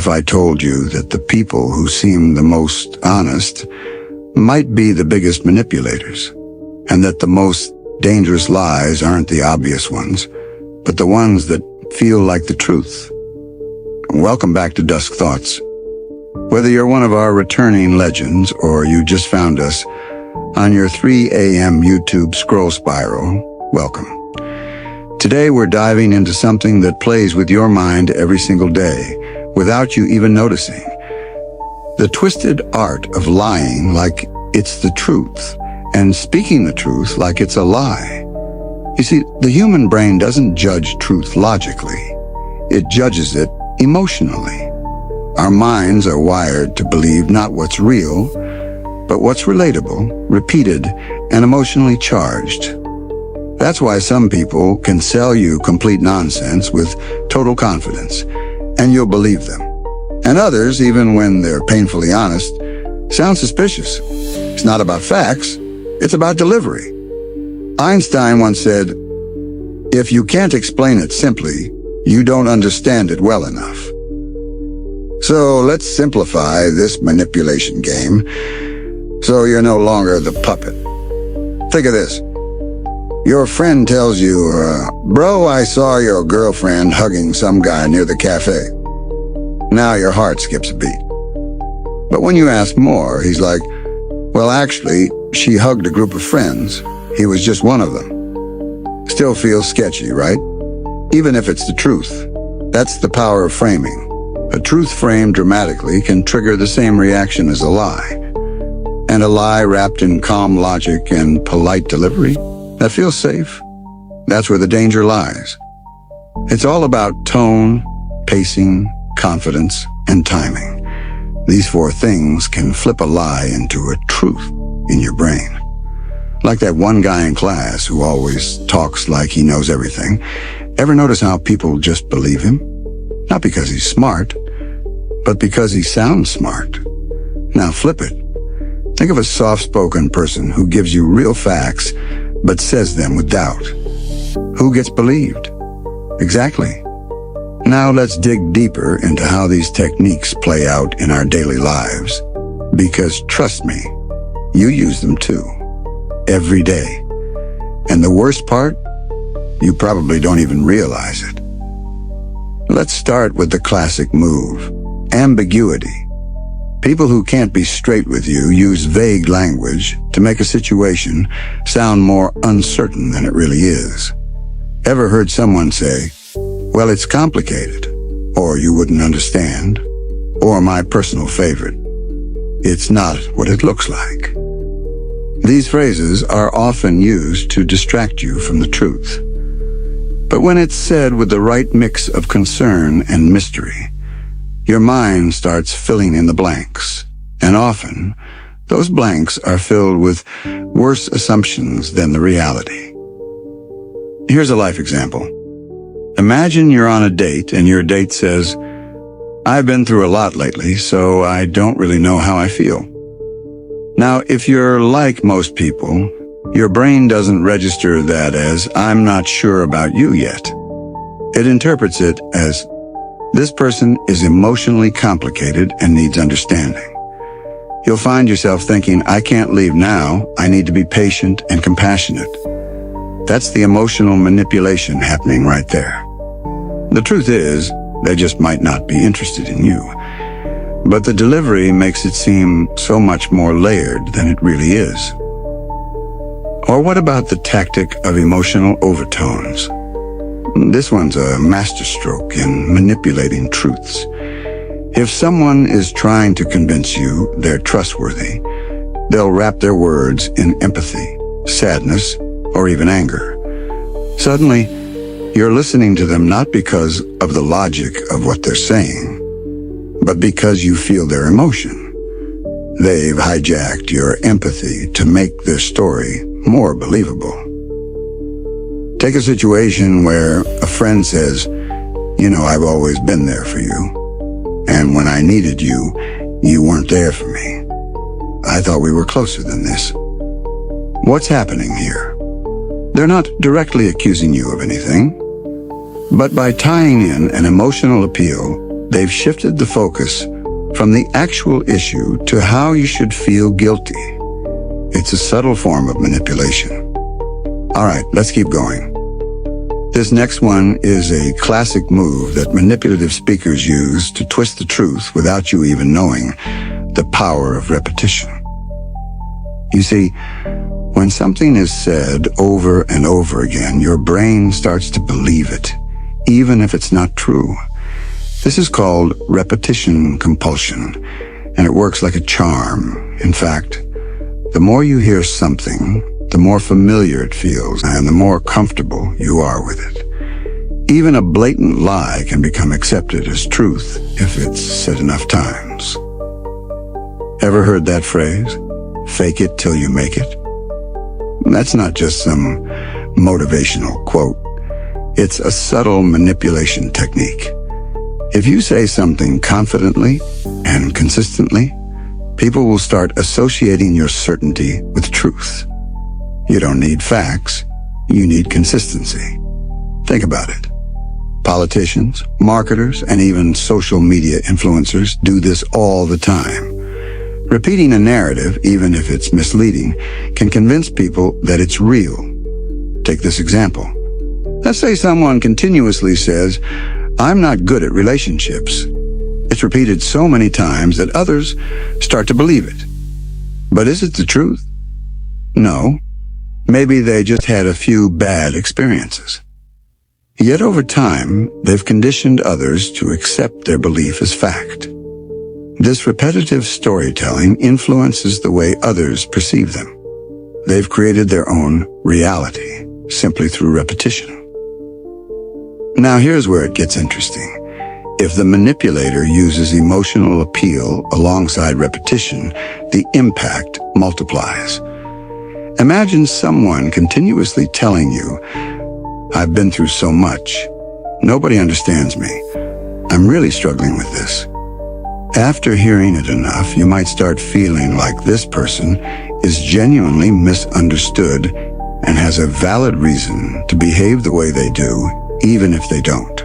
if I told you that the people who seem the most honest might be the biggest manipulators, and that the most dangerous lies aren't the obvious ones, but the ones that feel like the truth? Welcome back to Dusk Thoughts. Whether you're one of our returning legends or you just found us on your 3 a.m. YouTube scroll spiral, welcome. Today we're diving into something that plays with your mind every single day, without you even noticing. The twisted art of lying like it's the truth, and speaking the truth like it's a lie. You see, the human brain doesn't judge truth logically. It judges it emotionally. Our minds are wired to believe not what's real, but what's relatable, repeated, and emotionally charged. That's why some people can sell you complete nonsense with total confidence, and you'll believe them. And others, even when they're painfully honest, sound suspicious. It's not about facts, it's about delivery. Einstein once said, "If you can't explain it simply, you don't understand it well enough." So let's simplify this manipulation game so you're no longer the puppet. Think of this. Your friend tells you, "Bro, I saw your girlfriend hugging some guy near the cafe." Now your heart skips a beat. But when you ask more, he's like, "Well, actually, she hugged a group of friends. He was just one of them." Still feels sketchy, right? Even if it's the truth. That's the power of framing. A truth framed dramatically can trigger the same reaction as a lie. And a lie wrapped in calm logic and polite delivery, that feels safe. That's where the danger lies. It's all about tone, pacing, confidence, and timing. These 4 things can flip a lie into a truth in your brain. Like that one guy in class who always talks like he knows everything. Ever notice how people just believe him? Not because he's smart, but because he sounds smart. Now flip it. Think of a soft-spoken person who gives you real facts, but says them with doubt. Who gets believed? Exactly. Now let's dig deeper into how these techniques play out in our daily lives. Because trust me, you use them too. Every day. And the worst part? You probably don't even realize it. Let's start with the classic move. Ambiguity. People who can't be straight with you use vague language to make a situation sound more uncertain than it really is. Ever heard someone say, "Well, it's complicated," or "You wouldn't understand," or my personal favorite, "It's not what it looks like"? These phrases are often used to distract you from the truth. But when it's said with the right mix of concern and mystery, your mind starts filling in the blanks. And often, those blanks are filled with worse assumptions than the reality. Here's a life example. Imagine you're on a date and your date says, "I've been through a lot lately, so I don't really know how I feel." Now, if you're like most people, your brain doesn't register that as, "I'm not sure about you yet." It interprets it as, "This person is emotionally complicated and needs understanding." You'll find yourself thinking, "I can't leave now. I need to be patient and compassionate." That's the emotional manipulation happening right there. The truth is, they just might not be interested in you. But the delivery makes it seem so much more layered than it really is. Or what about the tactic of emotional overtones? This one's a masterstroke in manipulating truths. If someone is trying to convince you they're trustworthy, they'll wrap their words in empathy, sadness, or even anger. Suddenly, you're listening to them not because of the logic of what they're saying, but because you feel their emotion. They've hijacked your empathy to make their story more believable. Take a situation where a friend says, "You know, I've always been there for you. And when I needed you, you weren't there for me. I thought we were closer than this." What's happening here? They're not directly accusing you of anything, but by tying in an emotional appeal, They've shifted the focus from the actual issue to how you should feel guilty. It's a subtle form of manipulation. All right, let's keep going. This next one is a classic move that manipulative speakers use to twist the truth without you even knowing: the power of repetition. You see, when something is said over and over again, your brain starts to believe it, even if it's not true. This is called repetition compulsion, and it works like a charm. In fact, the more you hear something, the more familiar it feels and the more comfortable you are with it. Even a blatant lie can become accepted as truth if it's said enough times. Ever heard that phrase? Fake it till you make it? That's not just some motivational quote. It's a subtle manipulation technique. If you say something confidently and consistently, people will start associating your certainty with truth. You don't need facts, you need consistency. Think about it. Politicians, marketers, and even social media influencers do this all the time. Repeating a narrative, even if it's misleading, can convince people that it's real. Take this example. Let's say someone continuously says, "I'm not good at relationships." It's repeated so many times that others start to believe it. But is it the truth? No. Maybe they just had a few bad experiences. Yet over time, they've conditioned others to accept their belief as fact. This repetitive storytelling influences the way others perceive them. They've created their own reality simply through repetition. Now here's where it gets interesting. If the manipulator uses emotional appeal alongside repetition, the impact multiplies. Imagine someone continuously telling you, "I've been through so much. Nobody understands me. I'm really struggling with this." After hearing it enough, you might start feeling like this person is genuinely misunderstood and has a valid reason to behave the way they do, even if they don't.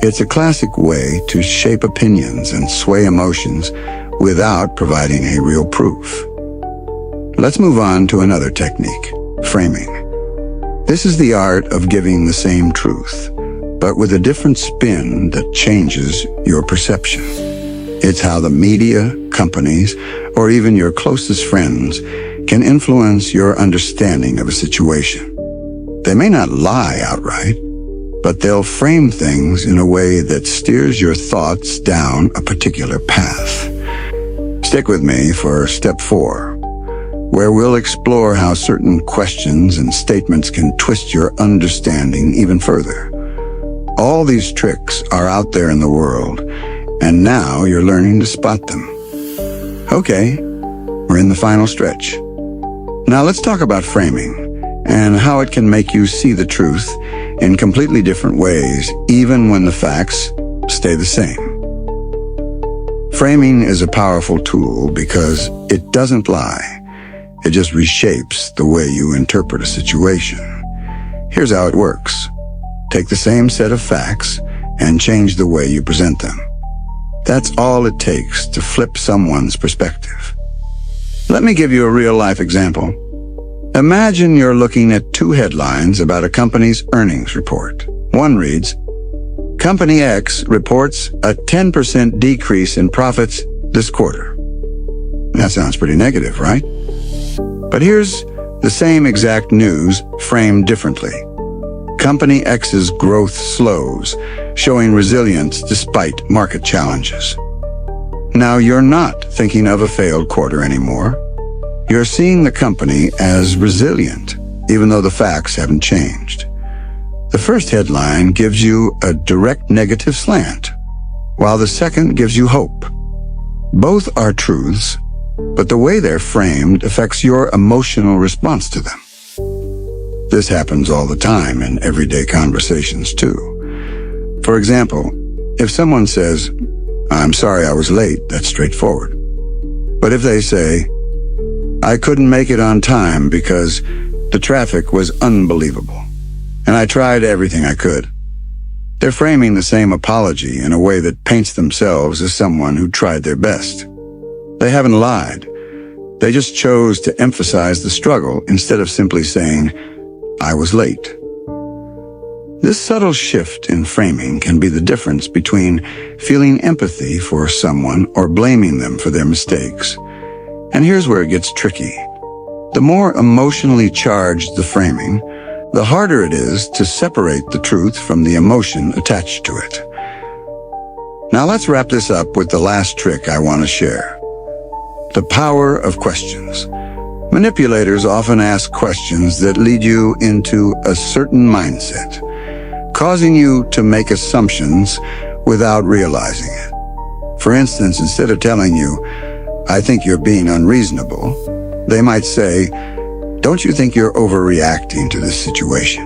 It's a classic way to shape opinions and sway emotions without providing a real proof. Let's move on to another technique: framing. This is the art of giving the same truth, but with a different spin that changes your perception. It's how the media, companies, or even your closest friends can influence your understanding of a situation. They may not lie outright, but they'll frame things in a way that steers your thoughts down a particular path. Stick with me for step 4, where we'll explore how certain questions and statements can twist your understanding even further. All these tricks are out there in the world, and now you're learning to spot them. Okay, we're in the final stretch. Now let's talk about framing and how it can make you see the truth in completely different ways, even when the facts stay the same. Framing is a powerful tool because it doesn't lie. It just reshapes the way you interpret a situation. Here's how it works. Take the same set of facts and change the way you present them. That's all it takes to flip someone's perspective. Let me give you a real-life example. Imagine you're looking at 2 headlines about a company's earnings report. One reads, "Company X reports a 10% decrease in profits this quarter." That sounds pretty negative, right? But here's the same exact news framed differently. Company X's growth slows, showing resilience despite market challenges. Now you're not thinking of a failed quarter anymore. You're seeing the company as resilient, even though the facts haven't changed. The first headline gives you a direct negative slant, while the second gives you hope. Both are truths, but the way they're framed affects your emotional response to them. This happens all the time in everyday conversations too. For example, if someone says, "I'm sorry I was late," that's straightforward. But if they say, "I couldn't make it on time because the traffic was unbelievable, and I tried everything I could," They're framing the same apology in a way that paints themselves as someone who tried their best. They haven't lied. They just chose to emphasize the struggle instead of simply saying, "I was late." This subtle shift in framing can be the difference between feeling empathy for someone or blaming them for their mistakes. And here's where it gets tricky. The more emotionally charged the framing, the harder it is to separate the truth from the emotion attached to it. Now let's wrap this up with the last trick I want to share. The power of questions. Manipulators often ask questions that lead you into a certain mindset, causing you to make assumptions without realizing it. For instance, instead of telling you, "I think you're being unreasonable," they might say, "Don't you think you're overreacting to this situation?"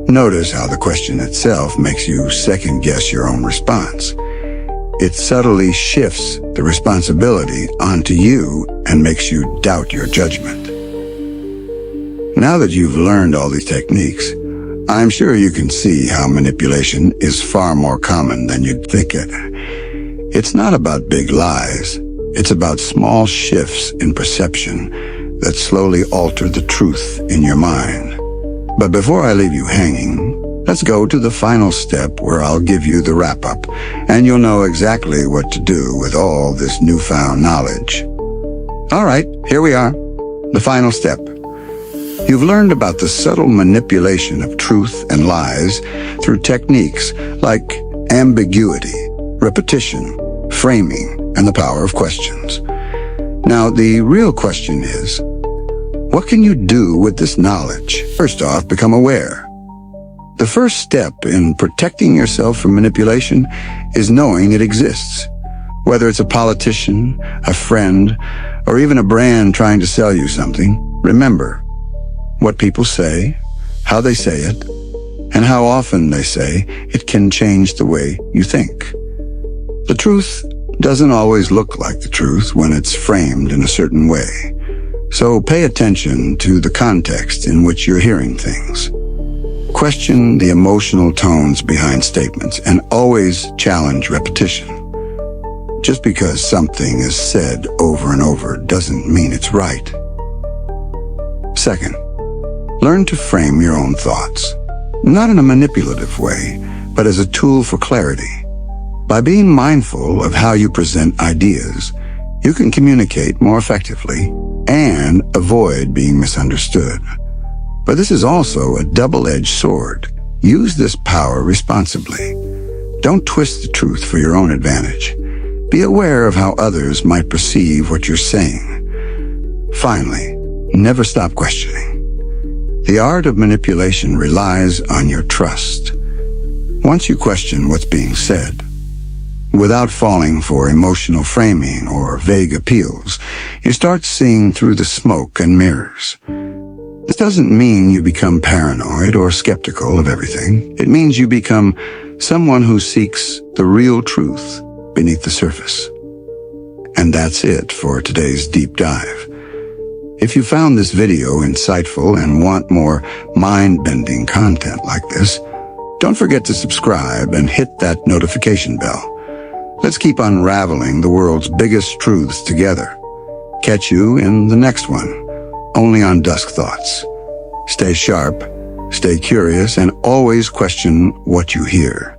Notice how the question itself makes you second-guess your own response. It subtly shifts the responsibility onto you and makes you doubt your judgment. Now that you've learned all these techniques, I'm sure you can see how manipulation is far more common than you'd think it. It's not about big lies. It's about small shifts in perception that slowly alter the truth in your mind. But before I leave you hanging, let's go to the final step where I'll give you the wrap-up, and you'll know exactly what to do with all this newfound knowledge. All right, here we are. The final step. You've learned about the subtle manipulation of truth and lies through techniques like ambiguity, repetition, framing, and the power of questions. Now, the real question is, what can you do with this knowledge? First off, become aware. The first step in protecting yourself from manipulation is knowing it exists. Whether it's a politician, a friend, or even a brand trying to sell you something, remember, what people say, how they say it, and how often they say it can change the way you think. The truth doesn't always look like the truth when it's framed in a certain way. So pay attention to the context in which you're hearing things. Question the emotional tones behind statements and always challenge repetition. Just because something is said over and over doesn't mean it's right. Second, learn to frame your own thoughts, not in a manipulative way, but as a tool for clarity. By being mindful of how you present ideas, you can communicate more effectively and avoid being misunderstood. But this is also a double-edged sword. Use this power responsibly. Don't twist the truth for your own advantage. Be aware of how others might perceive what you're saying. Finally, never stop questioning. The art of manipulation relies on your trust. Once you question what's being said, without falling for emotional framing or vague appeals, you start seeing through the smoke and mirrors. This doesn't mean you become paranoid or skeptical of everything. It means you become someone who seeks the real truth beneath the surface. And that's it for today's deep dive. If you found this video insightful and want more mind-bending content like this, don't forget to subscribe and hit that notification bell. Let's keep unraveling the world's biggest truths together. Catch you in the next one, only on Dusk Thoughts. Stay sharp, stay curious, and always question what you hear.